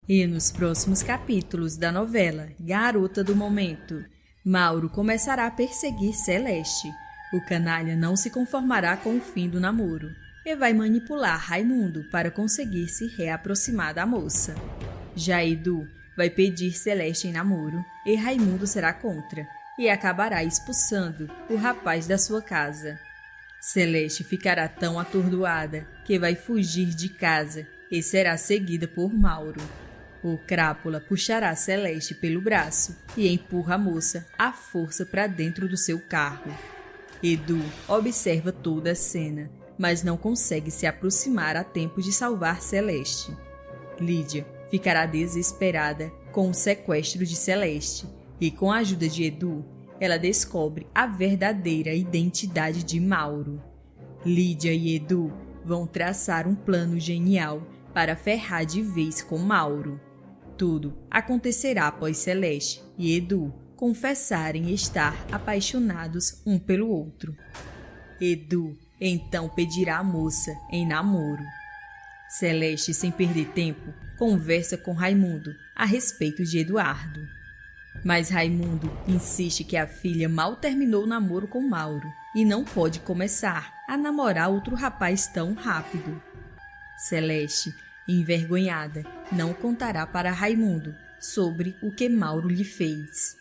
E nos próximos capítulos da novela Garota do Momento, Mauro começará a perseguir Celeste. O canalha não se conformará com o fim do namoro e vai manipular Raimundo para conseguir se reaproximar da moça. Já Edu vai pedir Celeste em namoro e Raimundo será contra e acabará expulsando o rapaz da sua casa. Celeste ficará tão atordoada que vai fugir de casa e será seguida por Mauro. O Crápula puxará Celeste pelo braço e empurra a moça à força para dentro do seu carro. Edu observa toda a cena, mas não consegue se aproximar a tempo de salvar Celeste. Lídia ficará desesperada com o sequestro de Celeste e, com a ajuda de Edu, ela descobre a verdadeira identidade de Mauro. Lídia e Edu vão traçar um plano genial para ferrar de vez com Mauro. Tudo acontecerá após Celeste e Edu confessarem estar apaixonados um pelo outro. Edu então pedirá a moça em namoro. Celeste, sem perder tempo, conversa com Raimundo a respeito de Eduardo. Mas Raimundo insiste que a filha mal terminou o namoro com Mauro e não pode começar a namorar outro rapaz tão rápido. Celeste, envergonhada, não contará para Raimundo sobre o que Mauro lhe fez.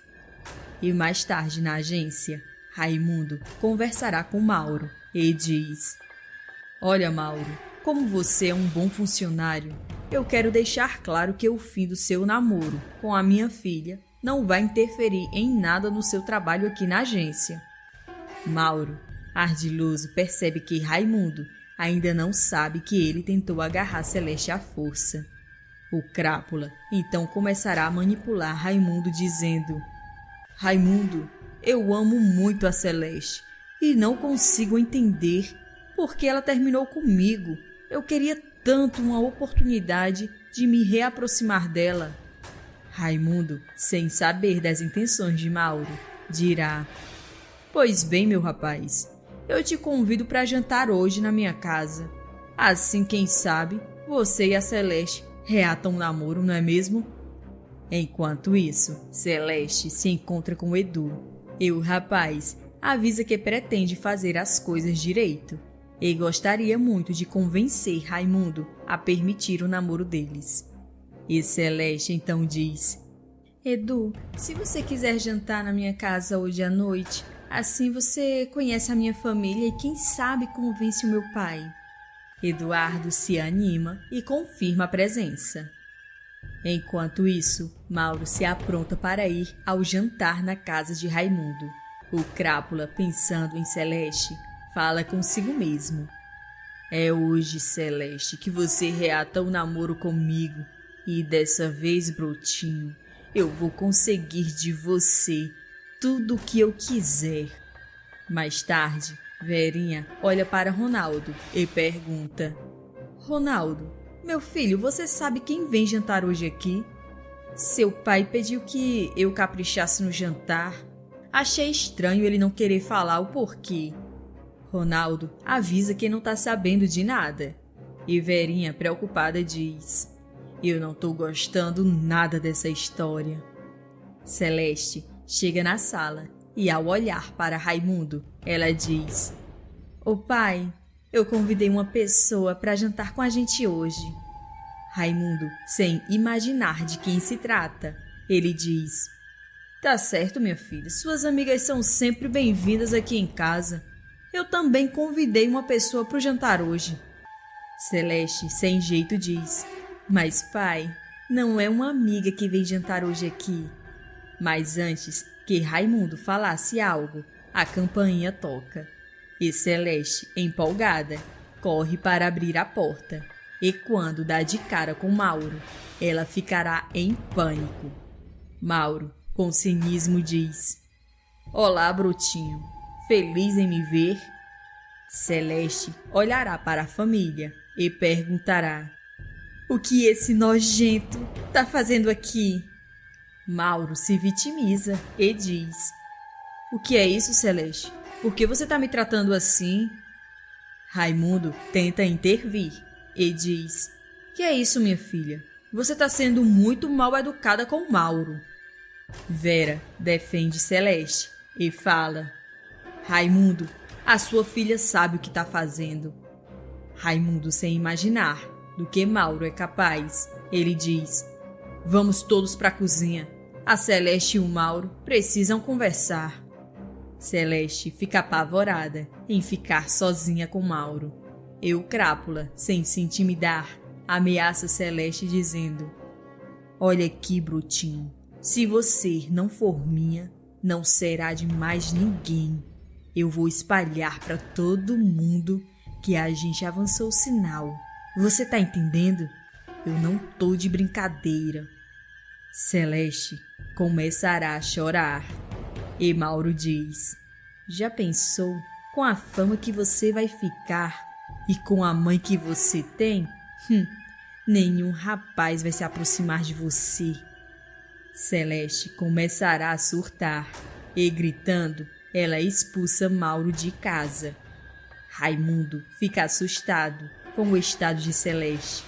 E mais tarde na agência, Raimundo conversará com Mauro e diz: "Olha, Mauro, como você é um bom funcionário, eu quero deixar claro que o fim do seu namoro com a minha filha não vai interferir em nada no seu trabalho aqui na agência." Mauro, ardiloso, percebe que Raimundo ainda não sabe que ele tentou agarrar Celeste à força. O Crápula então começará a manipular Raimundo dizendo: "Raimundo, eu amo muito a Celeste e não consigo entender por que ela terminou comigo. Eu queria tanto uma oportunidade de me reaproximar dela." Raimundo, sem saber das intenções de Mauro, dirá: "Pois bem, meu rapaz, eu te convido para jantar hoje na minha casa. Assim, quem sabe, você e a Celeste reatam um namoro, não é mesmo?" Enquanto isso, Celeste se encontra com Edu e o rapaz avisa que pretende fazer as coisas direito e gostaria muito de convencer Raimundo a permitir o namoro deles. E Celeste então diz: "Edu, se você quiser jantar na minha casa hoje à noite, assim você conhece a minha família e quem sabe convence o meu pai." Eduardo se anima e confirma a presença. Enquanto isso, Mauro se apronta para ir ao jantar na casa de Raimundo. O Crápula, pensando em Celeste, fala consigo mesmo: "É hoje, Celeste, que você reata o namoro comigo. E dessa vez, brotinho, eu vou conseguir de você tudo o que eu quiser." Mais tarde, Verinha olha para Ronaldo e pergunta: "Ronaldo, meu filho, você sabe quem vem jantar hoje aqui? Seu pai pediu que eu caprichasse no jantar. Achei estranho ele não querer falar o porquê." Ronaldo avisa que não está sabendo de nada. E Verinha, preocupada, diz: "Eu não estou gostando nada dessa história." Celeste chega na sala e, ao olhar para Raimundo, ela diz: "Ô pai, eu convidei uma pessoa para jantar com a gente hoje." Raimundo, sem imaginar de quem se trata, ele diz: "Tá certo, minha filha, suas amigas são sempre bem-vindas aqui em casa. Eu também convidei uma pessoa para o jantar hoje." Celeste, sem jeito, diz: "Mas pai, não é uma amiga que vem jantar hoje aqui." Mas antes que Raimundo falasse algo, a campainha toca. E Celeste, empolgada, corre para abrir a porta. E quando dá de cara com Mauro, ela ficará em pânico. Mauro, com cinismo, diz: "Olá, brotinho. Feliz em me ver?" Celeste olhará para a família e perguntará: "O que esse nojento tá fazendo aqui?" Mauro se vitimiza e diz: "O que é isso, Celeste? Por que você tá me tratando assim?" Raimundo tenta intervir e diz: "Que é isso, minha filha? você tá sendo muito mal educada com Mauro. Vera defende Celeste e fala: Raimundo, a sua filha sabe o que tá fazendo. Raimundo, sem imaginar do que Mauro é capaz, ele diz: vamos todos pra cozinha. A Celeste e o Mauro precisam conversar. Celeste fica apavorada em ficar sozinha com Mauro. Crápula, sem se intimidar, ameaça Celeste dizendo: olha aqui, brutinho, se você não for minha, não será de mais ninguém. Eu vou espalhar para todo mundo que a gente avançou o sinal. Você tá entendendo? Eu não tô de brincadeira. Celeste começará a chorar. E Mauro diz: já pensou com a fama que você vai ficar e com a mãe que você tem? Nenhum rapaz vai se aproximar de você. Celeste começará a surtar e, gritando, ela expulsa Mauro de casa. Raimundo fica assustado com o estado de Celeste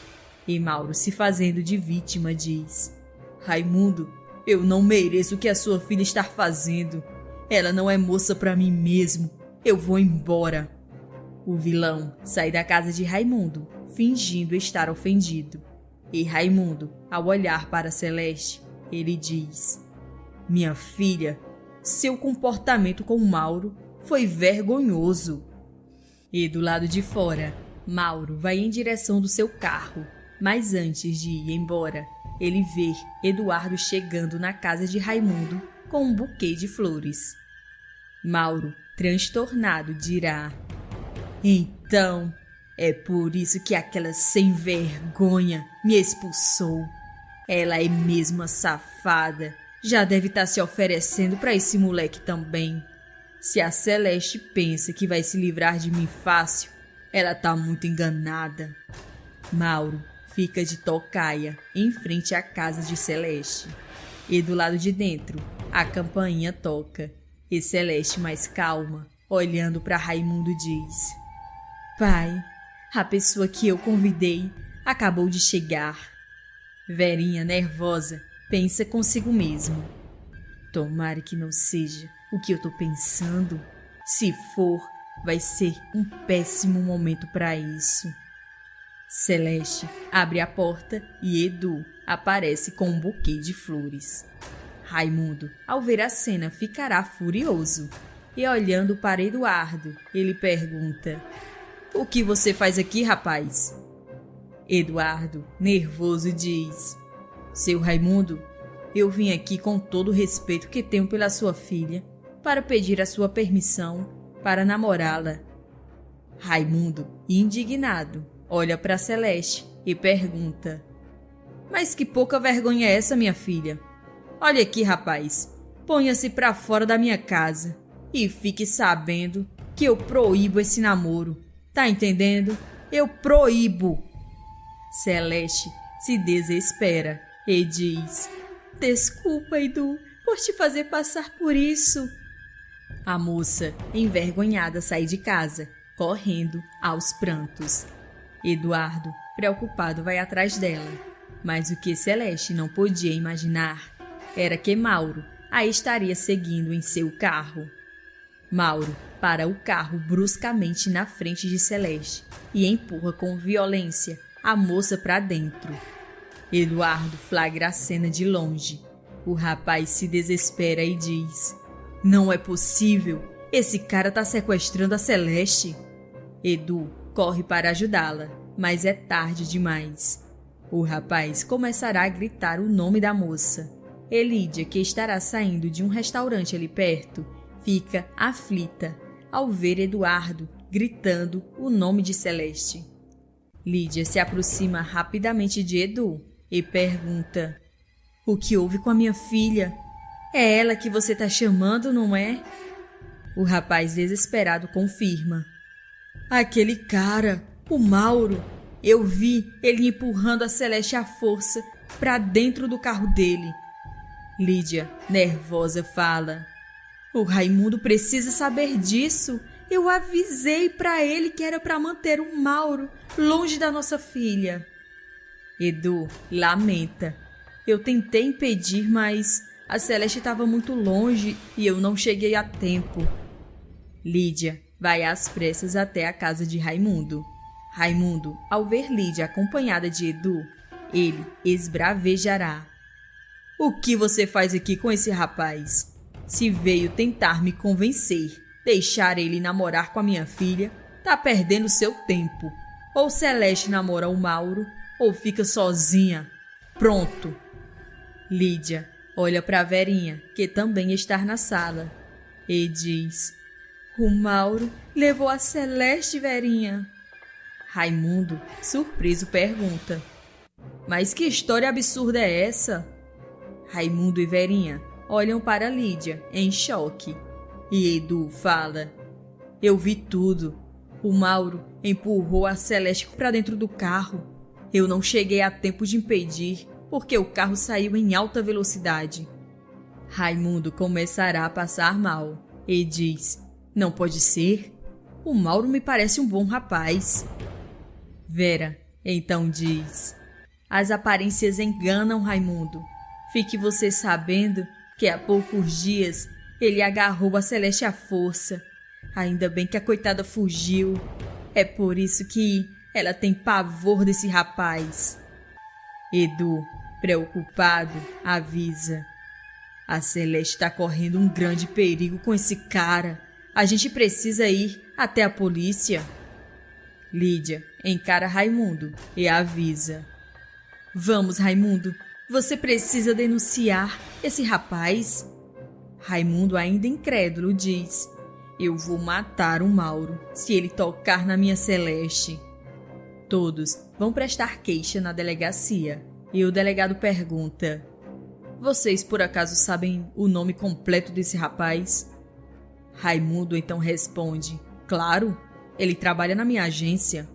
e Mauro, se fazendo de vítima, diz: Raimundo, eu não mereço o que a sua filha está fazendo. Ela não é moça para mim mesmo. Eu vou embora. O vilão sai da casa de Raimundo, fingindo estar ofendido. E Raimundo, ao olhar para Celeste, ele diz: minha filha, seu comportamento com Mauro foi vergonhoso. E do lado de fora, Mauro vai em direção do seu carro, mas antes de ir embora, ele vê Eduardo chegando na casa de Raimundo com um buquê de flores. Mauro, transtornado, dirá: então, é por isso que aquela sem vergonha me expulsou. Ela é mesmo uma safada. Já deve estar se oferecendo para esse moleque também. Se a Celeste pensa que vai se livrar de mim fácil, ela tá muito enganada. Mauro fica de tocaia em frente à casa de Celeste. E do lado de dentro, a campainha toca. E Celeste, mais calma, olhando para Raimundo, diz: pai, a pessoa que eu convidei acabou de chegar. Verinha, nervosa, pensa consigo mesma: tomara que não seja o que eu tô pensando. Se for, vai ser um péssimo momento para isso. Celeste abre a porta e Edu aparece com um buquê de flores. Raimundo, ao ver a cena, ficará furioso. E olhando para Eduardo, ele pergunta: o que você faz aqui, rapaz? Eduardo, nervoso, diz: seu Raimundo, eu vim aqui com todo o respeito que tenho pela sua filha para pedir a sua permissão para namorá-la. Raimundo, indignado, olha para Celeste e pergunta: mas que pouca vergonha é essa, minha filha? Olha aqui, rapaz, ponha-se para fora da minha casa e fique sabendo que eu proíbo esse namoro. Tá entendendo? Eu proíbo. Celeste se desespera e diz: desculpa, Edu, por te fazer passar por isso. A moça, envergonhada, sai de casa, correndo aos prantos. Eduardo, preocupado, vai atrás dela. Mas o que Celeste não podia imaginar era que Mauro a estaria seguindo em seu carro. Mauro para o carro bruscamente na frente de Celeste e empurra com violência a moça para dentro. Eduardo flagra a cena de longe. O rapaz se desespera e diz: não é possível, esse cara tá sequestrando a Celeste. Edu corre para ajudá-la, mas é tarde demais. O rapaz começará a gritar o nome da moça. Lídia, que estará saindo de um restaurante ali perto, fica aflita ao ver Eduardo gritando o nome de Celeste. Lídia se aproxima rapidamente de Edu e pergunta: o que houve com a minha filha? É ela que você tá chamando, não é? O rapaz, desesperado, confirma: aquele cara, o Mauro, eu vi ele empurrando a Celeste à força para dentro do carro dele. Lídia, nervosa, fala: o Raimundo precisa saber disso. Eu avisei para ele que era para manter o Mauro longe da nossa filha. Edu lamenta. Eu tentei impedir, mas a Celeste estava muito longe e eu não cheguei a tempo. Lídia vai às pressas até a casa de Raimundo. Raimundo, ao ver Lídia acompanhada de Edu, ele esbravejará. O que você faz aqui com esse rapaz? Se veio tentar me convencer, deixar ele namorar com a minha filha, tá perdendo seu tempo. Ou Celeste namora o Mauro, ou fica sozinha. Pronto. Lídia olha para Verinha, que também está na sala, e diz: o Mauro levou a Celeste, Verinha. Raimundo, surpreso, pergunta: mas que história absurda é essa? Raimundo e Verinha olham para Lídia em choque. E Edu fala: eu vi tudo. O Mauro empurrou a Celeste para dentro do carro. Eu não cheguei a tempo de impedir, porque o carro saiu em alta velocidade. Raimundo começará a passar mal e diz: não pode ser. O Mauro me parece um bom rapaz. Vera então diz: as aparências enganam, Raimundo. Fique você sabendo que há poucos dias ele agarrou a Celeste à força. Ainda bem que a coitada fugiu. É por isso que ela tem pavor desse rapaz. Edu, preocupado, avisa: a Celeste está correndo um grande perigo com esse cara. A gente precisa ir até a polícia. Lídia encara Raimundo e avisa: vamos, Raimundo, você precisa denunciar esse rapaz. Raimundo, ainda incrédulo, diz: eu vou matar o Mauro se ele tocar na minha Celeste. Todos vão prestar queixa na delegacia e o delegado pergunta: vocês por acaso sabem o nome completo desse rapaz? Raimundo então responde: claro, ele trabalha na minha agência.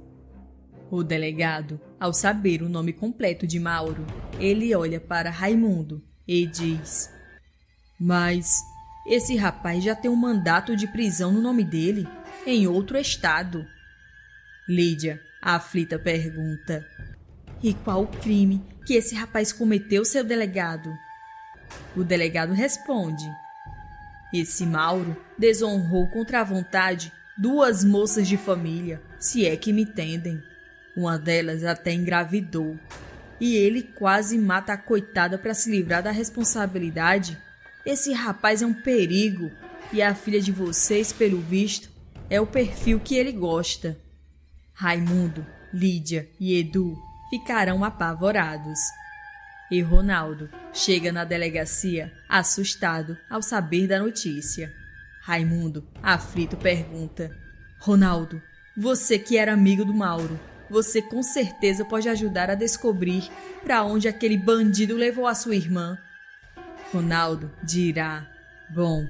O delegado, ao saber o nome completo de Mauro, ele olha para Raimundo e diz: mas esse rapaz já tem um mandato de prisão no nome dele, em outro estado. Lídia, aflita, pergunta: e qual o crime que esse rapaz cometeu, seu delegado? O delegado responde: esse Mauro desonrou contra a vontade 2 moças de família, se é que me entendem. Uma delas até engravidou. E ele quase mata a coitada para se livrar da responsabilidade. Esse rapaz é um perigo. E a filha de vocês, pelo visto, é o perfil que ele gosta. Raimundo, Lídia e Edu ficarão apavorados. E Ronaldo chega na delegacia assustado ao saber da notícia. Raimundo, aflito, pergunta: Ronaldo, você que era amigo do Mauro, você com certeza pode ajudar a descobrir para onde aquele bandido levou a sua irmã. Ronaldo dirá: bom,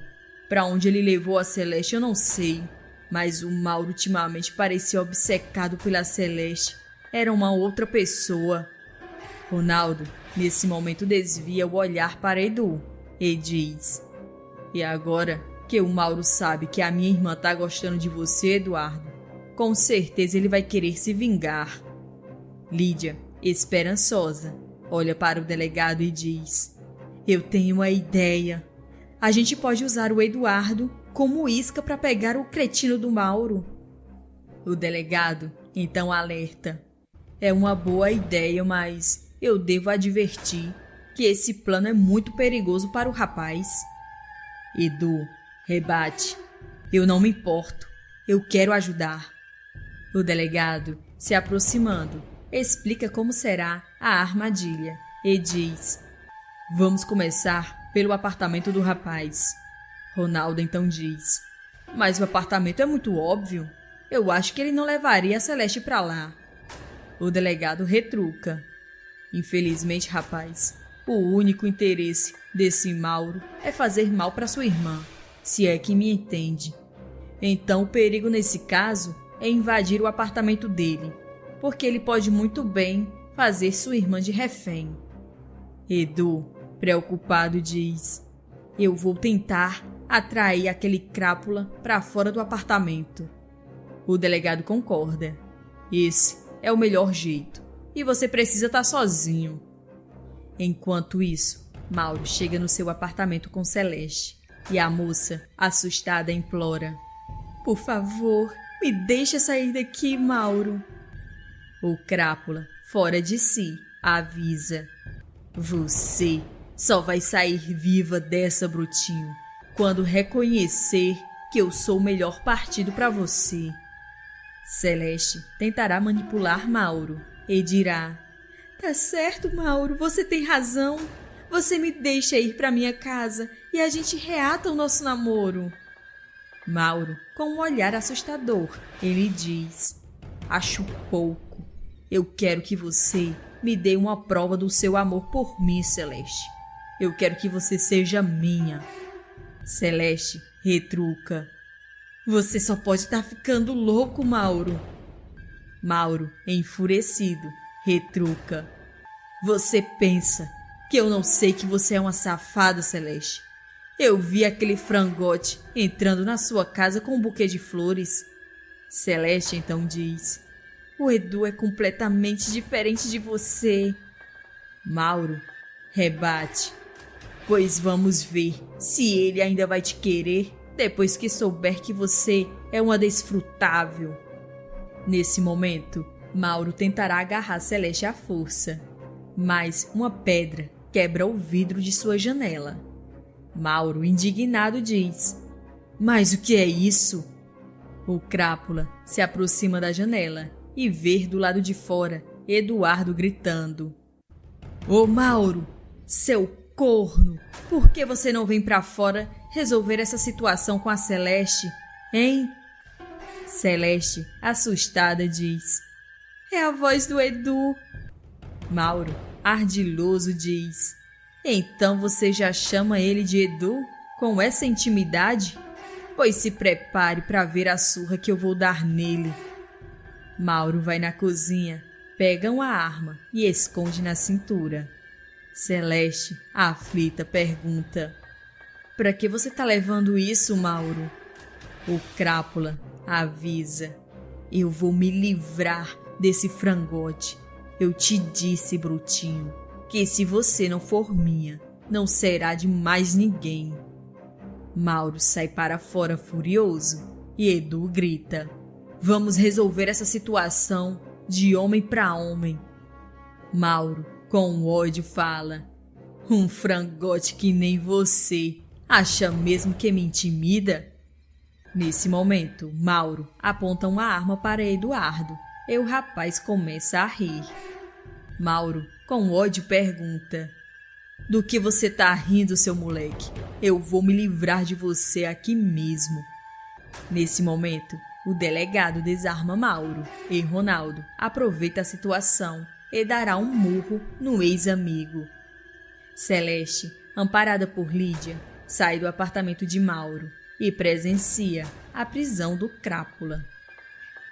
para onde ele levou a Celeste eu não sei, mas o Mauro ultimamente parecia obcecado pela Celeste. Era uma outra pessoa. Ronaldo, nesse momento, desvia o olhar para Edu e diz: e agora que o Mauro sabe que a minha irmã tá gostando de você, Eduardo, com certeza ele vai querer se vingar. Lídia, esperançosa, olha para o delegado e diz: eu tenho uma ideia. A gente pode usar o Eduardo como isca para pegar o cretino do Mauro. O delegado então alerta: é uma boa ideia, mas eu devo advertir que esse plano é muito perigoso para o rapaz. Edu rebate: eu não me importo, eu quero ajudar. O delegado, se aproximando, explica como será a armadilha e diz: vamos começar pelo apartamento do rapaz. Ronaldo então diz: mas o apartamento é muito óbvio. Eu acho que ele não levaria a Celeste para lá. O delegado retruca: infelizmente, rapaz, o único interesse desse Mauro é fazer mal para sua irmã, se é que me entende. Então o perigo nesse caso é invadir o apartamento dele, porque ele pode muito bem fazer sua irmã de refém. Edu, preocupado, diz: eu vou tentar atrair aquele crápula para fora do apartamento. O delegado concorda: esse é o melhor jeito. e você precisa estar sozinho. Enquanto isso, Mauro chega no seu apartamento com Celeste e a moça, assustada, implora: Por favor, me deixa sair daqui, Mauro. O Crápula, fora de si, avisa: Você só vai sair viva dessa, Brutinho, quando reconhecer que eu sou o melhor partido para você. Celeste tentará manipular Mauro e dirá: Tá certo, Mauro, você tem razão. Você me deixa ir para minha casa e a gente reata o nosso namoro. Mauro, com um olhar assustador, ele diz: Acho pouco. Eu quero que você me dê uma prova do seu amor por mim, Celeste. Eu quero que você seja minha. Celeste retruca: Você só pode estar ficando louco, Mauro. Mauro, enfurecido, retruca: Você pensa que eu não sei que você é uma safada, Celeste? Eu vi aquele frangote entrando na sua casa com um buquê de flores. Celeste então diz: O Edu é completamente diferente de você. Mauro rebate: Pois vamos ver se ele ainda vai te querer depois que souber que você é uma desfrutável. Nesse momento, Mauro tentará agarrar Celeste à força, mas uma pedra quebra o vidro de sua janela. Mauro, indignado, diz: Mas o que é isso? O Crápula se aproxima da janela e vê do lado de fora Eduardo gritando: Ô Mauro, seu corno, por que você não vem pra fora resolver essa situação com a Celeste, hein? Celeste, assustada, diz: É a voz do Edu. Mauro, ardiloso, diz: Então você já chama ele de Edu com essa intimidade? Pois se prepare para ver a surra que eu vou dar nele. Mauro vai na cozinha, pega uma arma e esconde na cintura. Celeste, aflita, pergunta: Pra que você tá levando isso, Mauro? O Crápula avisa: Eu vou me livrar desse frangote. Eu te disse, Brutinho, que se você não for minha, não será de mais ninguém. Mauro sai para fora furioso e Edu grita: Vamos resolver essa situação de homem para homem. Mauro, com ódio, fala: Um frangote que nem você acha mesmo que me intimida? Nesse momento, Mauro aponta uma arma para Eduardo e o rapaz começa a rir. Mauro, com ódio, pergunta: Do que você tá rindo, seu moleque? Eu vou me livrar de você aqui mesmo. Nesse momento, o delegado desarma Mauro e Ronaldo aproveita a situação e dará um murro no ex-amigo. Celeste, amparada por Lídia, sai do apartamento de Mauro e presencia a prisão do Crápula.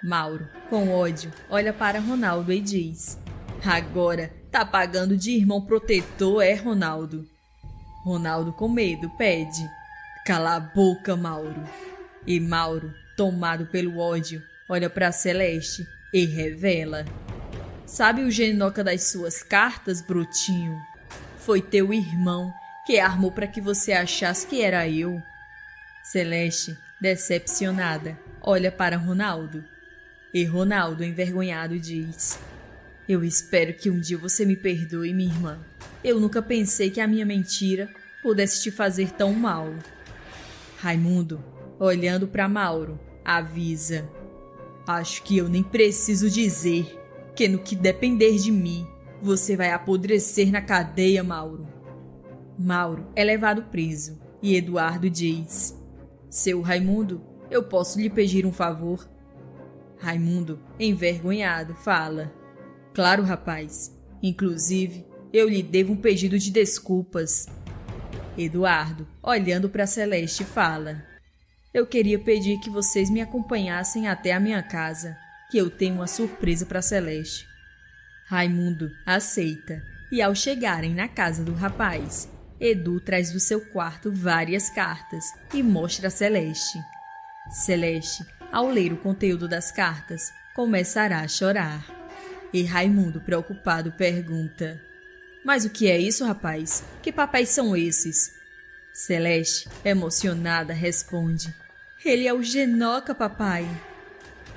Mauro, com ódio, olha para Ronaldo e diz: Agora tá pagando de irmão protetor, é, Ronaldo? Ronaldo, com medo, pede: Cala a boca, Mauro. E Mauro, tomado pelo ódio, olha para Celeste e revela: Sabe o Genoca das suas cartas, Brutinho? Foi teu irmão que armou para que você achasse que era eu. Celeste, decepcionada, olha para Ronaldo. E Ronaldo, envergonhado, diz: Eu espero que um dia você me perdoe, minha irmã. Eu nunca pensei que a minha mentira pudesse te fazer tão mal. Raimundo, olhando para Mauro, avisa: Acho que eu nem preciso dizer que no que depender de mim, você vai apodrecer na cadeia, Mauro. Mauro é levado preso e Eduardo diz: Seu Raimundo, eu posso lhe pedir um favor? Raimundo, envergonhado, fala: Claro, rapaz. Inclusive, eu lhe devo um pedido de desculpas. Eduardo, olhando para Celeste, fala: Eu queria pedir que vocês me acompanhassem até a minha casa, que eu tenho uma surpresa para Celeste. Raimundo aceita, e ao chegarem na casa do rapaz, Edu traz do seu quarto várias cartas e mostra a Celeste. Celeste, ao ler o conteúdo das cartas, começará a chorar. E Raimundo, preocupado, pergunta: Mas o que é isso, rapaz? Que papéis são esses? Celeste, emocionada, responde: Ele é o Genoca, papai.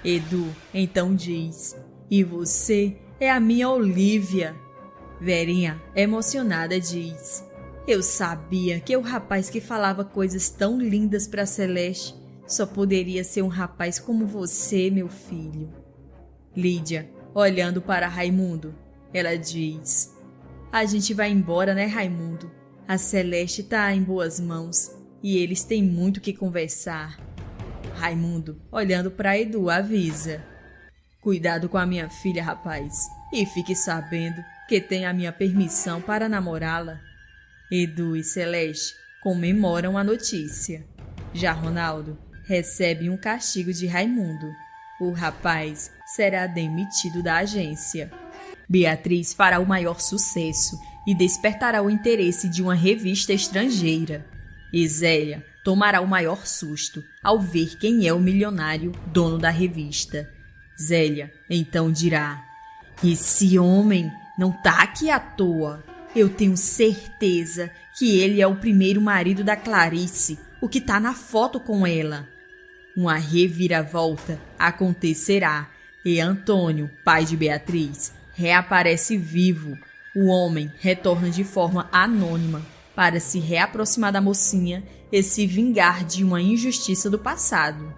Edu então diz: E você é a minha Olívia. Verinha, emocionada, diz: Eu sabia que o rapaz que falava coisas tão lindas para Celeste só poderia ser um rapaz como você, meu filho. Lídia, olhando para Raimundo, ela diz: A gente vai embora, né, Raimundo? A Celeste tá em boas mãos e eles têm muito o que conversar. Raimundo, olhando para Edu, avisa: Cuidado com a minha filha, rapaz, e fique sabendo que tem a minha permissão para namorá-la. Edu e Celeste comemoram a notícia. Já Ronaldo recebe um castigo de Raimundo. O rapaz será demitido da agência. Beatriz fará o maior sucesso e despertará o interesse de uma revista estrangeira. E Zélia tomará o maior susto ao ver quem é o milionário dono da revista. Zélia então dirá: Esse homem não tá aqui à toa. Eu tenho certeza que ele é o primeiro marido da Clarice, o que tá na foto com ela. Uma reviravolta acontecerá e Antônio, pai de Beatriz, reaparece vivo. O homem retorna de forma anônima para se reaproximar da mocinha e se vingar de uma injustiça do passado.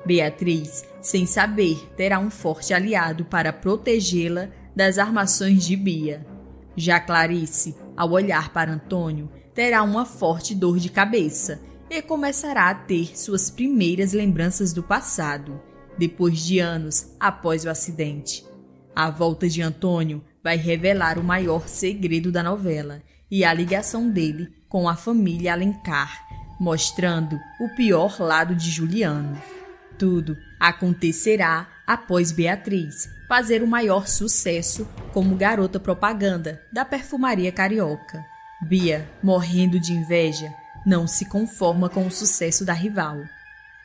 Beatriz, sem saber, terá um forte aliado para protegê-la das armações de Bia. Já Clarice, ao olhar para Antônio, terá uma forte dor de cabeça e começará a ter suas primeiras lembranças do passado, depois de anos após o acidente. A volta de Antônio vai revelar o maior segredo da novela e a ligação dele com a família Alencar, mostrando o pior lado de Juliano. Tudo acontecerá após Beatriz fazer o maior sucesso como garota propaganda da perfumaria carioca. Bia, morrendo de inveja, não se conforma com o sucesso da rival.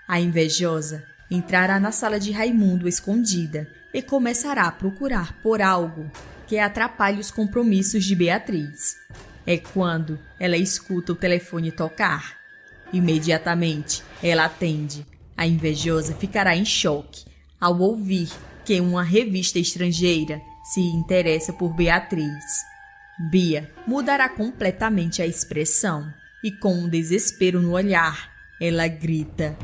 A invejosa entrará na sala de Raimundo escondida e começará a procurar por algo que atrapalhe os compromissos de Beatriz. É quando ela escuta o telefone tocar. Imediatamente, ela atende. A invejosa ficará em choque ao ouvir que uma revista estrangeira se interessa por Beatriz. Bia mudará completamente a expressão e, com um desespero no olhar, ela grita: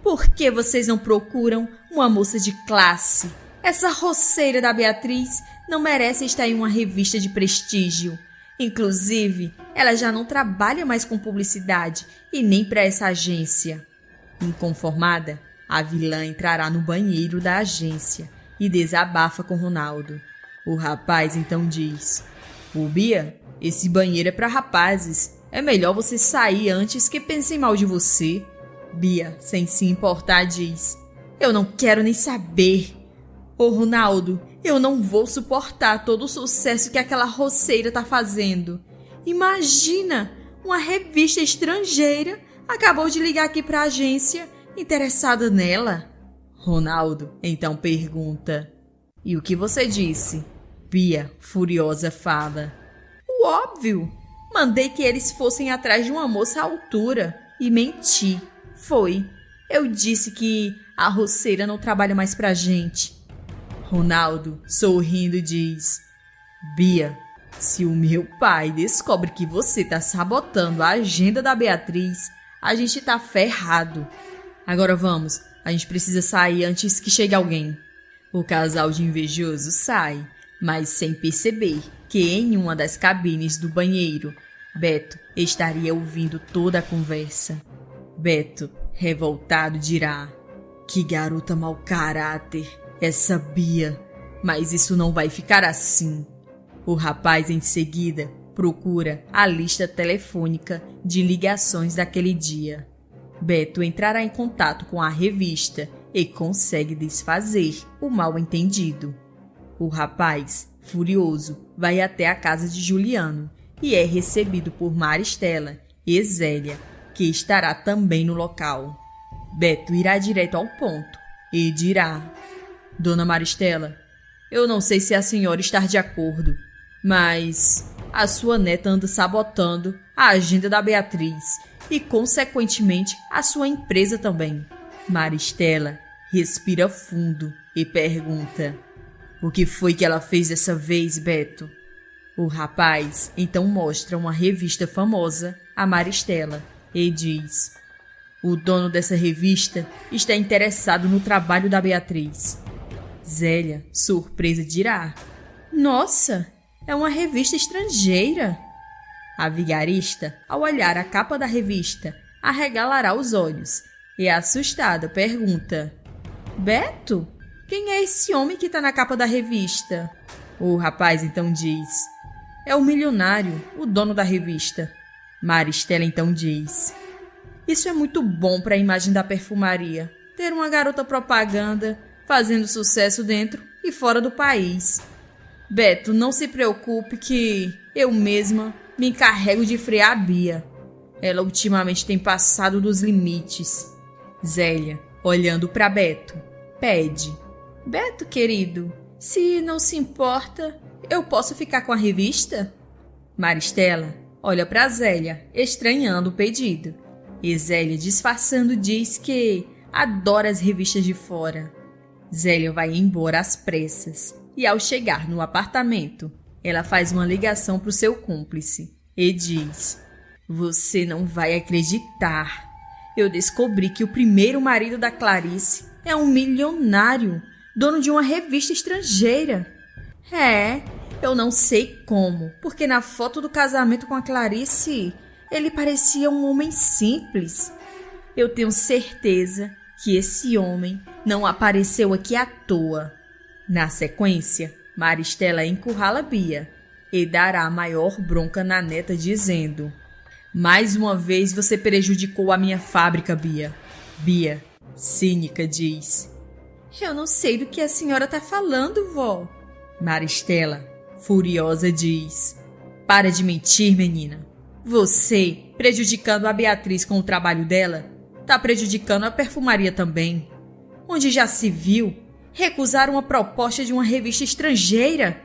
Por que vocês não procuram uma moça de classe? Essa roceira da Beatriz não merece estar em uma revista de prestígio. Inclusive, ela já não trabalha mais com publicidade e nem para essa agência. Inconformada, a vilã entrará no banheiro da agência e desabafa com Ronaldo. O rapaz então diz: Ô Bia, esse banheiro é para rapazes. É melhor você sair antes que pensem mal de você. Bia, sem se importar, diz: Eu não quero nem saber. Ô Ronaldo, eu não vou suportar todo o sucesso que aquela roceira tá fazendo. Imagina, uma revista estrangeira acabou de ligar aqui pra agência, interessada nela. Ronaldo então pergunta: E o que você disse? Bia, furiosa, fala: O óbvio! Mandei que eles fossem atrás de uma moça à altura e menti. Foi. Eu disse que a roceira não trabalha mais pra gente. Ronaldo, sorrindo, diz: Bia, se o meu pai descobre que você tá sabotando a agenda da Beatriz, a gente tá ferrado. Agora vamos, a gente precisa sair antes que chegue alguém. O casal de invejosos sai, mas sem perceber que em uma das cabines do banheiro, Beto estaria ouvindo toda a conversa. Beto, revoltado, dirá: Que garota mau caráter, essa Bia, mas isso não vai ficar assim. O rapaz em seguida procura a lista telefônica de ligações daquele dia. Beto entrará em contato com a revista e consegue desfazer o mal-entendido. O rapaz, furioso, vai até a casa de Juliano e é recebido por Maristela e Zélia, que estará também no local. Beto irá direto ao ponto e dirá: Dona Maristela, Eu não sei se a senhora está de acordo, mas a sua neta anda sabotando a agenda da Beatriz e, consequentemente, a sua empresa também. Maristela respira fundo e pergunta: o que foi que ela fez dessa vez, Beto? O rapaz então mostra uma revista famosa a Maristela e diz: o dono dessa revista está interessado no trabalho da Beatriz. Zélia, surpresa, dirá: nossa, é uma revista estrangeira. A vigarista, ao olhar a capa da revista, arregalará os olhos e, assustada, pergunta: Beto, quem é esse homem que está na capa da revista? O rapaz então diz: é o milionário, o dono da revista. Maristela então diz: isso é muito bom para a imagem da perfumaria, ter uma garota propaganda fazendo sucesso dentro e fora do país. Beto, não se preocupe que eu mesma me encarrego de frear a Bia. Ela ultimamente tem passado dos limites. Zélia, olhando para Beto, pede: Beto, querido, se não se importa, eu posso ficar com a revista? Maristela olha para Zélia, estranhando o pedido. E Zélia, disfarçando, diz que adora as revistas de fora. Zélia vai embora às pressas e, ao chegar no apartamento, ela faz uma ligação para o seu cúmplice e diz: você não vai acreditar. Eu descobri que o primeiro marido da Clarice é um milionário, dono de uma revista estrangeira. Eu não sei como, porque na foto do casamento com a Clarice, ele parecia um homem simples. Eu tenho certeza que esse homem não apareceu aqui à toa. Na sequência, Maristela encurrala Bia e dará a maior bronca na neta, dizendo: mais uma vez você prejudicou a minha fábrica, Bia. Bia, cínica, diz: eu não sei do que a senhora está falando, vó. Maristela, furiosa, diz: para de mentir, menina. Você, prejudicando a Beatriz com o trabalho dela, está prejudicando a perfumaria também. Onde já se viu recusar uma proposta de uma revista estrangeira?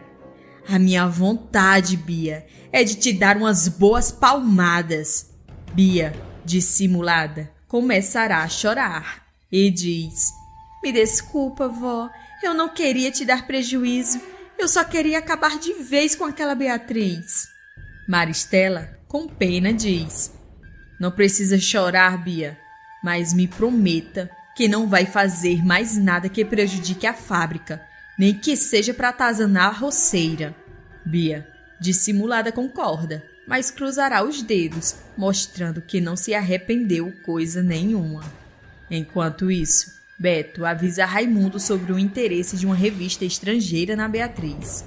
A minha vontade, Bia, é de te dar umas boas palmadas. Bia, dissimulada, começará a chorar e diz: me desculpa, vó, eu não queria te dar prejuízo. Eu só queria acabar de vez com aquela Beatriz. Maristela, com pena, diz: não precisa chorar, Bia, mas me prometa que não vai fazer mais nada que prejudique a fábrica, nem que seja para atazanar a roceira. Bia, dissimulada, concorda, mas cruzará os dedos, mostrando que não se arrependeu coisa nenhuma. Enquanto isso, Beto avisa Raimundo sobre o interesse de uma revista estrangeira na Beatriz.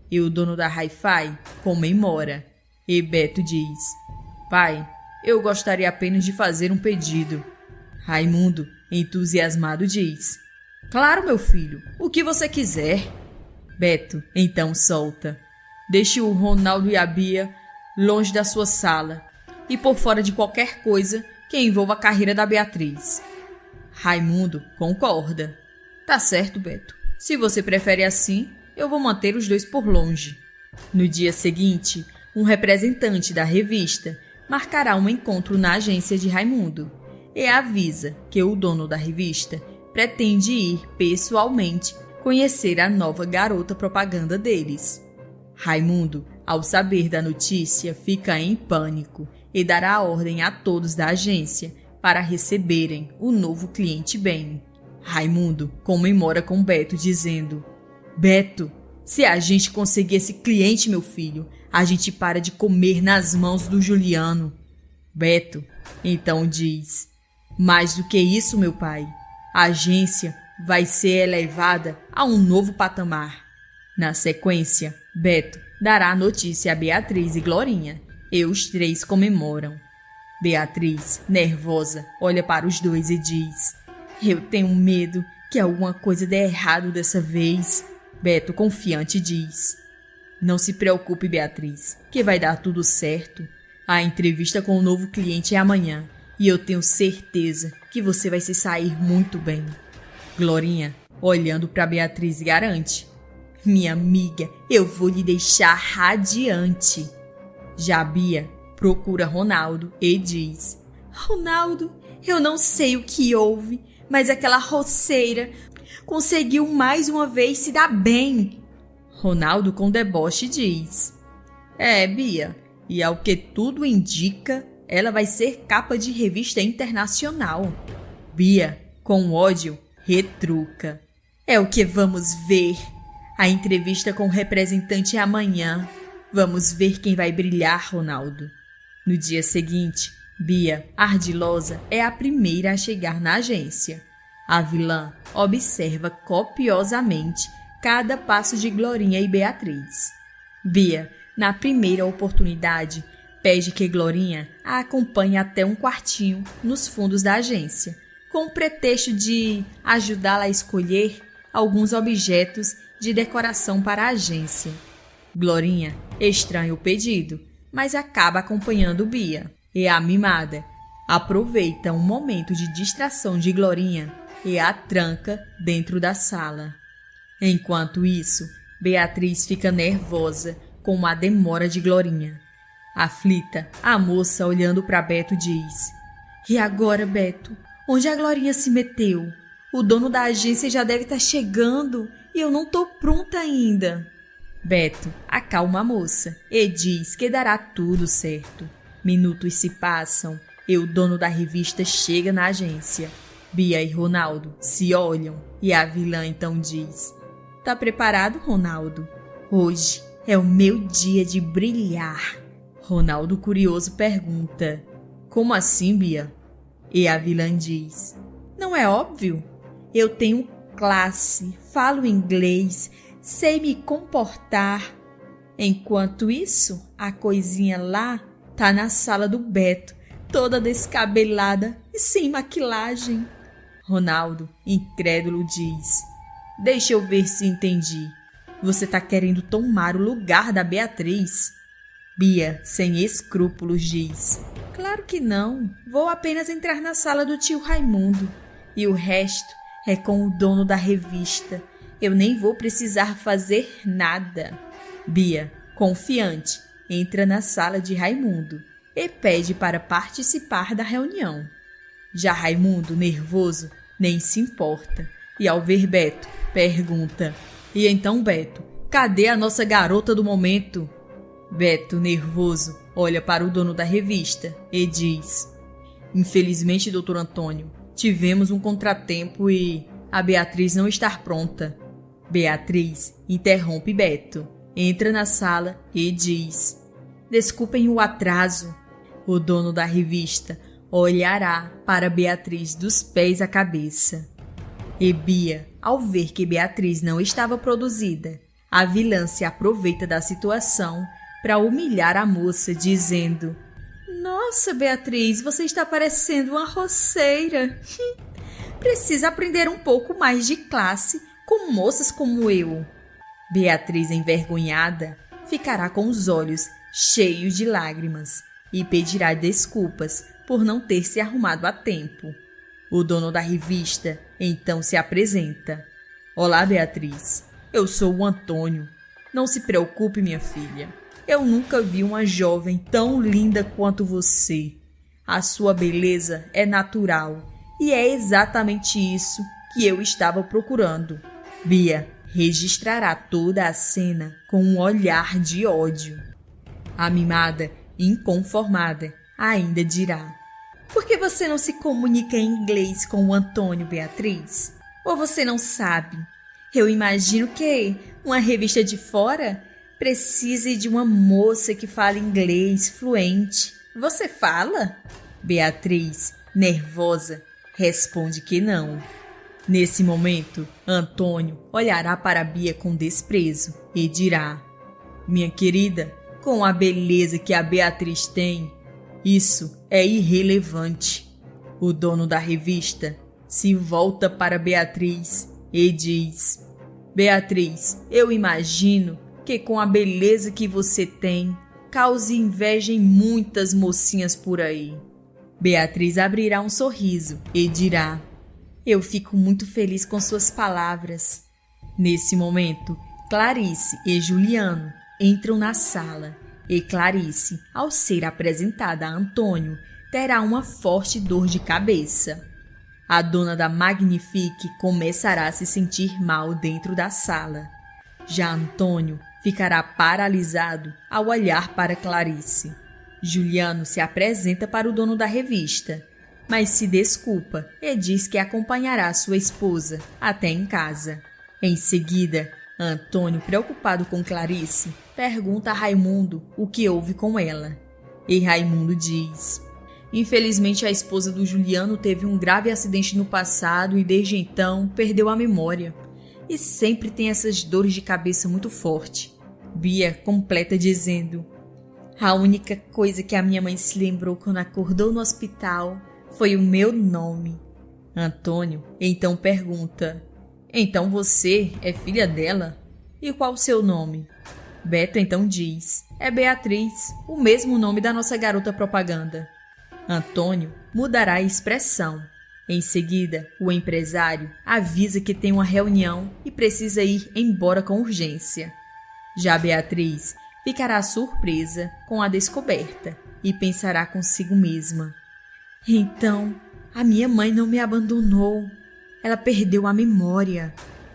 E o dono da Hi-Fi comemora. E Beto diz: pai, eu gostaria apenas de fazer um pedido. Raimundo, entusiasmado, diz: claro, meu filho, o que você quiser. Beto então solta: deixe o Ronaldo e a Bia longe da sua sala e por fora de qualquer coisa que envolva a carreira da Beatriz. Raimundo concorda: tá certo, Beto. Se você prefere assim, eu vou manter os dois por longe. No dia seguinte, um representante da revista marcará um encontro na agência de Raimundo e avisa que o dono da revista pretende ir pessoalmente conhecer a nova garota propaganda deles. Raimundo, ao saber da notícia, fica em pânico e dará ordem a todos da agência para receberem o novo cliente bem. Raimundo comemora com Beto, dizendo: Beto, se a gente conseguir esse cliente, meu filho, a gente para de comer nas mãos do Juliano. Beto então diz: mais do que isso, meu pai, a agência vai ser elevada a um novo patamar. Na sequência, Beto dará a notícia a Beatriz e Glorinha, e os três comemoram. Beatriz, nervosa, olha para os dois e diz: eu tenho medo que alguma coisa dê errado dessa vez. Beto, confiante, diz: não se preocupe, Beatriz, que vai dar tudo certo. A entrevista com o novo cliente é amanhã e eu tenho certeza que você vai se sair muito bem. Glorinha, olhando para Beatriz, garante: Minha amiga, eu vou lhe deixar radiante. Já Bia procura Ronaldo e diz: Ronaldo, eu não sei o que houve, mas aquela roceira conseguiu mais uma vez se dar bem. Ronaldo com deboche diz: Bia, e ao que tudo indica, ela vai ser capa de revista internacional. Bia, com ódio, retruca: É o que vamos ver. A entrevista com o representante é amanhã. Vamos ver quem vai brilhar, Ronaldo. No dia seguinte, Bia, ardilosa, é a primeira a chegar na agência. A vilã observa copiosamente cada passo de Glorinha e Beatriz. Bia, na primeira oportunidade, pede que Glorinha a acompanhe até um quartinho nos fundos da agência, com o pretexto de ajudá-la a escolher alguns objetos de decoração para a agência. Glorinha estranha o pedido, mas acaba acompanhando Bia. E a mimada aproveita um momento de distração de Glorinha e a tranca dentro da sala. Enquanto isso, Beatriz fica nervosa com a demora de Glorinha. Aflita, a moça olhando para Beto diz: E agora, Beto? Onde a Glorinha se meteu? O dono da agência já deve estar chegando e eu não tô pronta ainda. Beto acalma a moça e diz que dará tudo certo. Minutos se passam e o dono da revista chega na agência. Bia e Ronaldo se olham e a vilã então diz: Tá preparado, Ronaldo? Hoje é o meu dia de brilhar. Ronaldo, curioso, pergunta: Como assim, Bia? E a vilã diz: Não é óbvio? Eu tenho classe, falo inglês, sei me comportar. Enquanto isso, a coisinha lá tá na sala do Beto, toda descabelada e sem maquilagem. Ronaldo, incrédulo, diz: Deixa eu ver se entendi. Você tá querendo tomar o lugar da Beatriz? Bia, sem escrúpulos, diz: Claro que não. Vou apenas entrar na sala do tio Raimundo. E o resto é com o dono da revista. Eu nem vou precisar fazer nada. Bia, confiante, entra na sala de Raimundo e pede para participar da reunião. Já Raimundo, nervoso, nem se importa. E ao ver Beto, pergunta: E então, Beto, cadê a nossa garota do momento? Beto, nervoso, olha para o dono da revista e diz: Infelizmente, doutor Antônio, tivemos um contratempo e a Beatriz não está pronta. Beatriz interrompe Beto, entra na sala e diz: Desculpem o atraso. O dono da revista olhará para Beatriz dos pés à cabeça. E Bia, ao ver que Beatriz não estava produzida, a vilã se aproveita da situação para humilhar a moça, dizendo: Nossa, Beatriz, você está parecendo uma roceira. Precisa aprender um pouco mais de classe com moças como eu. Beatriz, envergonhada, ficará com os olhos cheios de lágrimas e pedirá desculpas por não ter se arrumado a tempo. O dono da revista então se apresenta: Olá, Beatriz. Eu sou o Antônio. Não se preocupe, minha filha. Eu nunca vi uma jovem tão linda quanto você. A sua beleza é natural e é exatamente isso que eu estava procurando. Bia registrará toda a cena com um olhar de ódio. A mimada, inconformada, ainda dirá: Por que você não se comunica em inglês com o Antônio, Beatriz? Ou você não sabe? Eu imagino que uma revista de fora precise de uma moça que fale inglês fluente. Você fala? Beatriz, nervosa, responde que não. Nesse momento, Antônio olhará para Bia com desprezo e dirá: Minha querida, com a beleza que a Beatriz tem, isso é irrelevante. O dono da revista se volta para Beatriz e diz: Beatriz, eu imagino que com a beleza que você tem, cause inveja em muitas mocinhas por aí. Beatriz abrirá um sorriso e dirá: Eu fico muito feliz com suas palavras. Nesse momento, Clarice e Juliano entram na sala e Clarice, ao ser apresentada a Antônio, terá uma forte dor de cabeça. A dona da Magnifique começará a se sentir mal dentro da sala. Já Antônio ficará paralisado ao olhar para Clarice. Juliano se apresenta para o dono da revista, mas se desculpa e diz que acompanhará sua esposa até em casa. Em seguida, Antônio, preocupado com Clarice, pergunta a Raimundo o que houve com ela. E Raimundo diz: infelizmente a esposa do Juliano teve um grave acidente no passado e desde então perdeu a memória. E sempre tem essas dores de cabeça muito forte. Bia completa dizendo: a única coisa que a minha mãe se lembrou quando acordou no hospital foi o meu nome. Antônio então pergunta: então você é filha dela? E qual o seu nome? Beto então diz: é Beatriz, o mesmo nome da nossa garota propaganda. Antônio mudará a expressão. Em seguida, o empresário avisa que tem uma reunião e precisa ir embora com urgência. Já Beatriz ficará surpresa com a descoberta e pensará consigo mesma: então, a minha mãe não me abandonou. Ela perdeu a memória.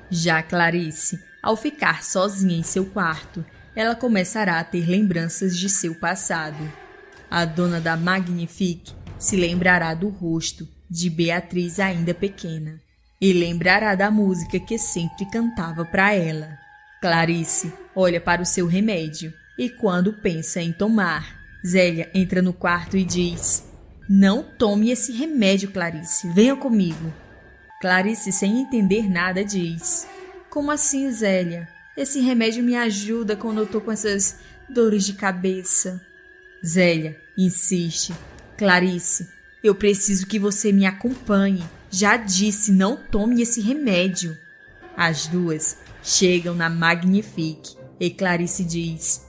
Já Clarice, ao ficar sozinha em seu quarto, ela começará a ter lembranças de seu passado. A dona da Magnifique se lembrará do rosto de Beatriz ainda pequena e lembrará da música que sempre cantava para ela. Clarice olha para o seu remédio e quando pensa em tomar, Zélia entra no quarto e diz: não tome esse remédio, Clarice, venha comigo. Clarice, sem entender nada, diz: como assim, Zélia? Esse remédio me ajuda quando eu tô com essas dores de cabeça. Zélia insiste: Clarice, eu preciso que você me acompanhe. Já disse, não tome esse remédio. As duas chegam na Magnifique e Clarice diz: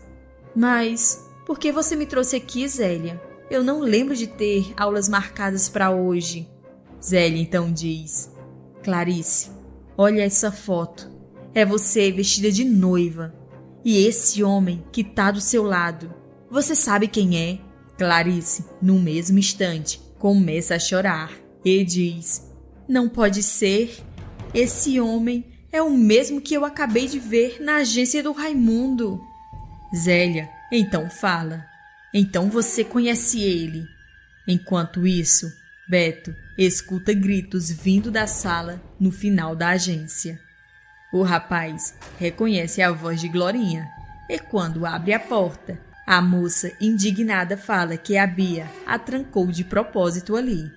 mas por que você me trouxe aqui, Zélia? Eu não lembro de ter aulas marcadas para hoje. Zélia então diz: Clarice, olha essa foto. É você vestida de noiva. E esse homem que tá do seu lado, você sabe quem é? Clarice, no mesmo instante, começa a chorar e diz: não pode ser. Esse homem é o mesmo que eu acabei de ver na agência do Raimundo. Zélia então fala: então você conhece ele. Enquanto isso, Beto escuta gritos vindo da sala no final da agência. O rapaz reconhece a voz de Glorinha e quando abre a porta, a moça indignada fala que a Bia a trancou de propósito ali.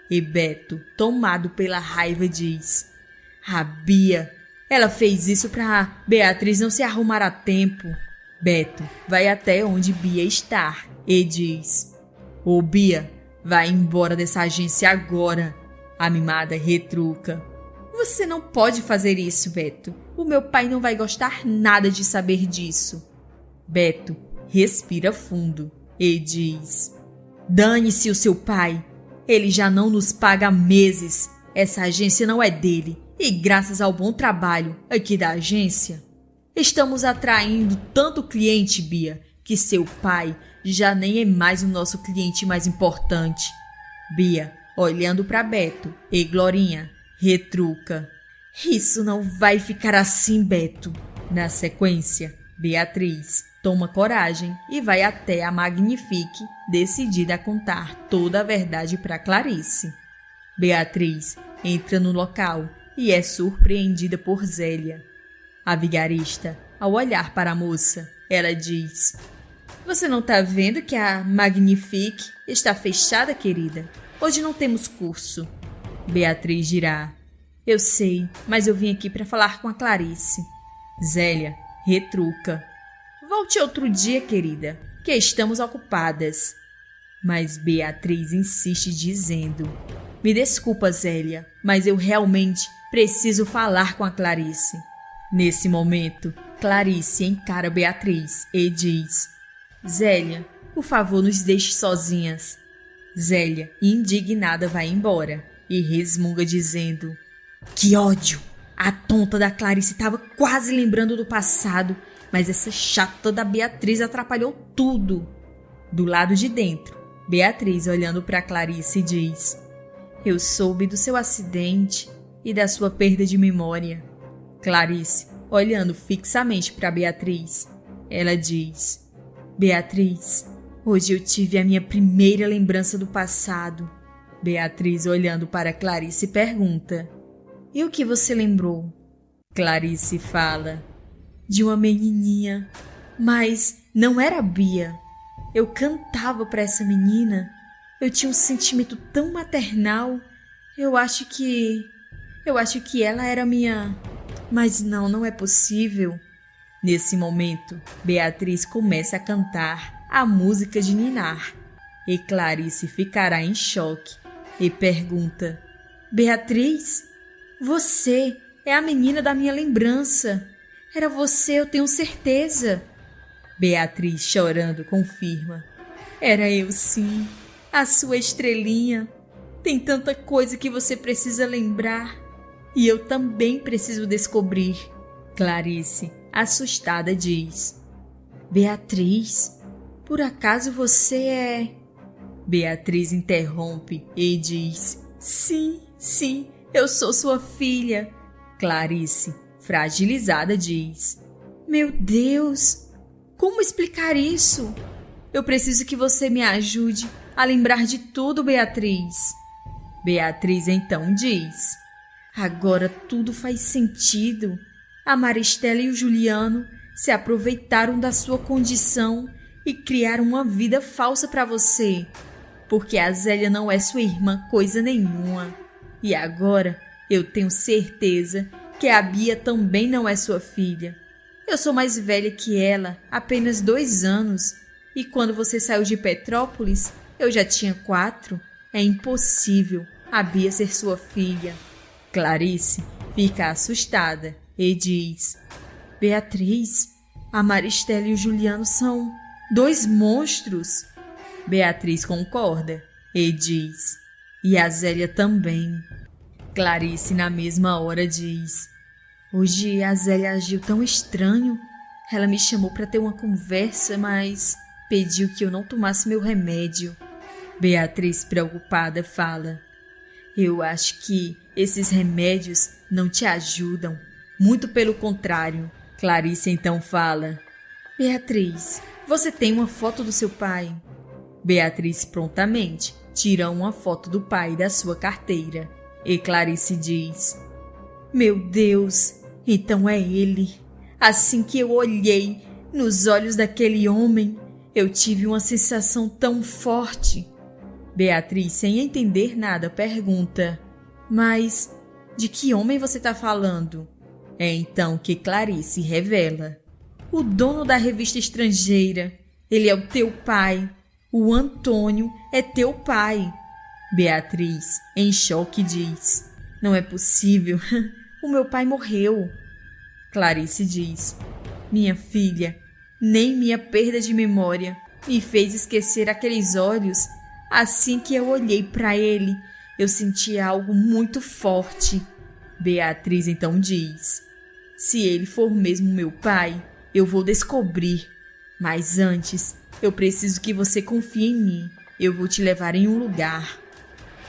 E Beto, tomado pela raiva, diz: a Bia, ela fez isso para Beatriz não se arrumar a tempo. Beto vai até onde Bia está e diz: ô Bia, vai embora dessa agência agora. A mimada retruca: você não pode fazer isso, Beto. O meu pai não vai gostar nada de saber disso. Beto respira fundo e diz: dane-se o seu pai. Ele já não nos paga há meses. Essa agência não é dele. E graças ao bom trabalho aqui da agência, estamos atraindo tanto cliente, Bia, que seu pai já nem é mais o nosso cliente mais importante. Bia, olhando para Beto e Glorinha, retruca: isso não vai ficar assim, Beto. Na sequência, Beatriz toma coragem e vai até a Magnifique, decidida a contar toda a verdade para Clarice. Beatriz entra no local e é surpreendida por Zélia. A vigarista, ao olhar para a moça, ela diz: você não está vendo que a Magnifique está fechada, querida? Hoje não temos curso. Beatriz dirá: eu sei, mas eu vim aqui para falar com a Clarice. Zélia retruca: volte outro dia, querida, que estamos ocupadas. Mas Beatriz insiste dizendo: me desculpa, Zélia, mas eu realmente preciso falar com a Clarice. Nesse momento, Clarice encara Beatriz e diz: Zélia, por favor, nos deixe sozinhas. Zélia, indignada, vai embora e resmunga dizendo: que ódio! A tonta da Clarice estava quase lembrando do passado, mas essa chata da Beatriz atrapalhou tudo. Do lado de dentro, Beatriz, olhando para Clarice, diz: eu soube do seu acidente e da sua perda de memória. Clarice, olhando fixamente para Beatriz, ela diz: Beatriz, hoje eu tive a minha primeira lembrança do passado. Beatriz, olhando para Clarice, pergunta: e o que você lembrou? Clarice fala: de uma menininha, mas não era a Bia. Eu cantava para essa menina. Eu tinha um sentimento tão maternal. Eu acho que ela era minha... Mas não é possível. Nesse momento, Beatriz começa a cantar a música de ninar. E Clarice ficará em choque e pergunta: Beatriz, você é a menina da minha lembrança. Era você, eu tenho certeza. Beatriz, chorando, confirma: era eu sim, a sua estrelinha. Tem tanta coisa que você precisa lembrar e eu também preciso descobrir. Clarice, assustada, diz: Beatriz, por acaso você é... Beatriz interrompe e diz: sim, eu sou sua filha. Clarice, fragilizada, diz: meu Deus, como explicar isso? Eu preciso que você me ajude a lembrar de tudo, Beatriz. Beatriz então diz: agora tudo faz sentido. A Maristela e o Juliano se aproveitaram da sua condição e criaram uma vida falsa para você, porque a Zélia não é sua irmã coisa nenhuma. E agora eu tenho certeza que a Bia também não é sua filha. Eu sou mais velha que ela, apenas 2 anos, e quando você saiu de Petrópolis, eu já tinha 4. É impossível a Bia ser sua filha. Clarice fica assustada e diz: Beatriz, a Maristela e o Juliano são 2 monstros. Beatriz concorda e diz: e a Zélia também. Clarice, na mesma hora, diz: hoje a Zélia agiu tão estranho. Ela me chamou para ter uma conversa, mas pediu que eu não tomasse meu remédio. Beatriz, preocupada, fala: eu acho que esses remédios não te ajudam. Muito pelo contrário. Clarice então fala: Beatriz, você tem uma foto do seu pai? Beatriz prontamente tira uma foto do pai da sua carteira. E Clarice diz: meu Deus, então é ele. Assim que eu olhei nos olhos daquele homem, eu tive uma sensação tão forte. Beatriz, sem entender nada, pergunta: mas de que homem você está falando? É então que Clarice revela: o dono da revista estrangeira. Ele é o teu pai. O Antônio é teu pai. Beatriz, em choque, diz: não é possível. O meu pai morreu. Clarice diz: minha filha, nem minha perda de memória me fez esquecer aqueles olhos. Assim que eu olhei para ele, eu senti algo muito forte. Beatriz então diz: se ele for mesmo meu pai, eu vou descobrir. Mas antes, eu preciso que você confie em mim. Eu vou te levar em um lugar.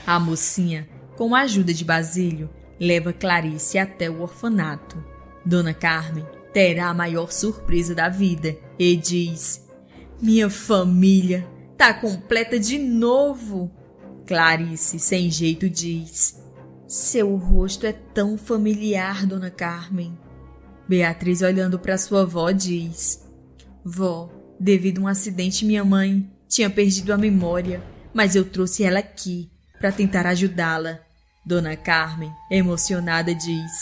A mocinha, com a ajuda de Basílio, leva Clarice até o orfanato. Dona Carmen terá a maior surpresa da vida e diz: minha família tá completa de novo. Clarice, sem jeito, diz: seu rosto é tão familiar, Dona Carmen. Beatriz, olhando para sua avó, diz: vó, devido a um acidente minha mãe tinha perdido a memória, mas eu trouxe ela aqui para tentar ajudá-la. Dona Carmen, emocionada, diz: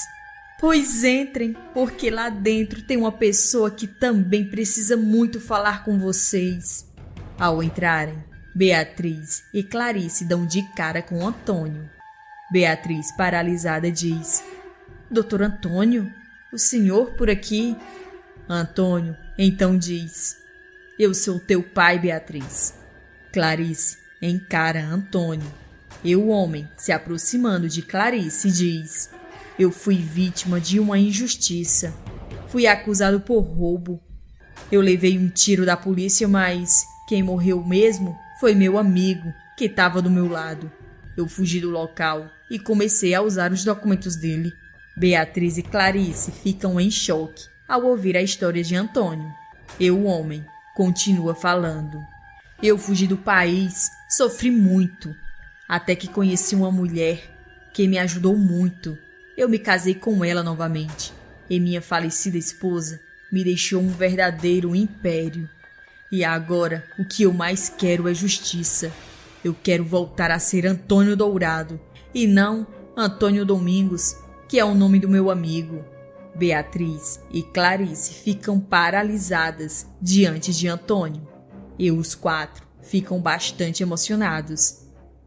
pois entrem, porque lá dentro tem uma pessoa que também precisa muito falar com vocês. Ao entrarem, Beatriz e Clarice dão de cara com Antônio. Beatriz, paralisada, diz: Doutor Antônio, o senhor por aqui? Antônio então diz: eu sou teu pai, Beatriz. Clarice encara Antônio. E o homem, se aproximando de Clarice, diz: Eu fui vítima de uma injustiça. Fui acusado por roubo. Eu levei um tiro da polícia, mas quem morreu mesmo foi meu amigo, que estava do meu lado. Eu fugi do local e comecei a usar os documentos dele. Beatriz e Clarice ficam em choque ao ouvir a história de Antônio. Eu, homem, continua falando. Eu fugi do país, sofri muito, até que conheci uma mulher que me ajudou muito. Eu me casei com ela novamente e minha falecida esposa me deixou um verdadeiro império. E agora o que eu mais quero é justiça. Eu quero voltar a ser Antônio Dourado e não Antônio Domingos, que é o nome do meu amigo. Beatriz e Clarice ficam paralisadas diante de Antônio. E os quatro ficam bastante emocionados.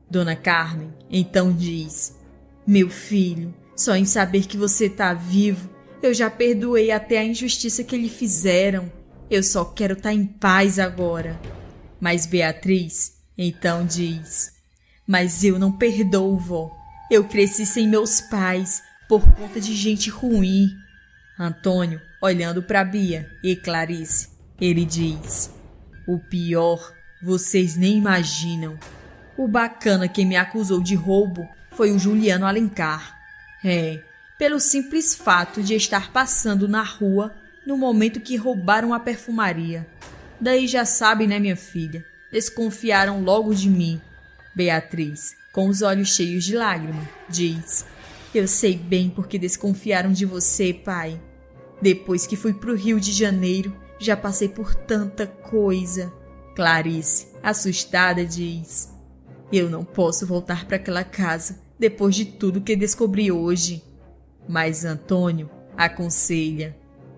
Dona Carmen então diz: meu filho, só em saber que você está vivo, eu já perdoei até a injustiça que lhe fizeram. Eu só quero estar em paz agora. Mas Beatriz então diz: mas eu não perdoo, vó. Eu cresci sem meus pais por conta de gente ruim. Antônio, olhando para Bia e Clarice, ele diz: o pior, vocês nem imaginam. O bacana que me acusou de roubo foi o Juliano Alencar. Pelo simples fato de estar passando na rua no momento que roubaram a perfumaria. Daí já sabe, né, minha filha? Desconfiaram logo de mim. Beatriz, com os olhos cheios de lágrimas, diz: eu sei bem porque desconfiaram de você, pai. Depois que fui pro Rio de Janeiro, já passei por tanta coisa. Clarice, assustada, diz: eu não posso voltar para aquela casa depois de tudo que descobri hoje. Mas Antônio aconselha: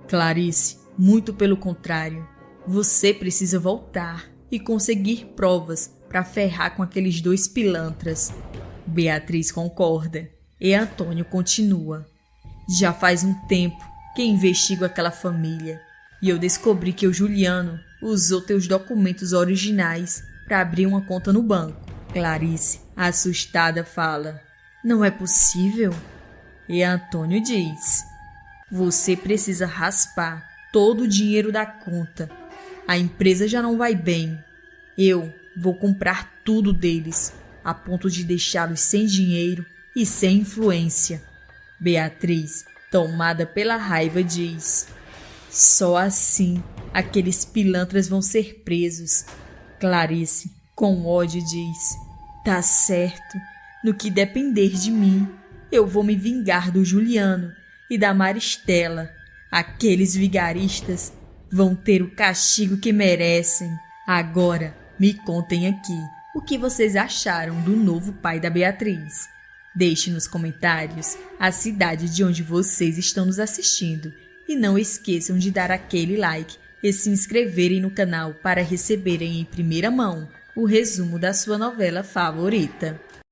Clarice, muito pelo contrário. Você precisa voltar e conseguir provas para ferrar com aqueles 2 pilantras. Beatriz concorda e Antônio continua: já faz um tempo que investigo aquela família e eu descobri que o Juliano usou teus documentos originais para abrir uma conta no banco. Clarice, assustada, fala: não é possível? E Antônio diz: você precisa raspar todo o dinheiro da conta. A empresa já não vai bem. Eu vou comprar tudo deles, a ponto de deixá-los sem dinheiro e sem influência. Beatriz, tomada pela raiva, diz: só assim aqueles pilantras vão ser presos. Clarice, com ódio, diz: tá certo, no que depender de mim, eu vou me vingar do Juliano e da Maristela. Aqueles vigaristas vão ter o castigo que merecem. Agora, me contem aqui o que vocês acharam do novo pai da Beatriz. Deixe nos comentários a cidade de onde vocês estão nos assistindo e não esqueçam de dar aquele like e se inscreverem no canal para receberem em primeira mão o resumo da sua novela favorita.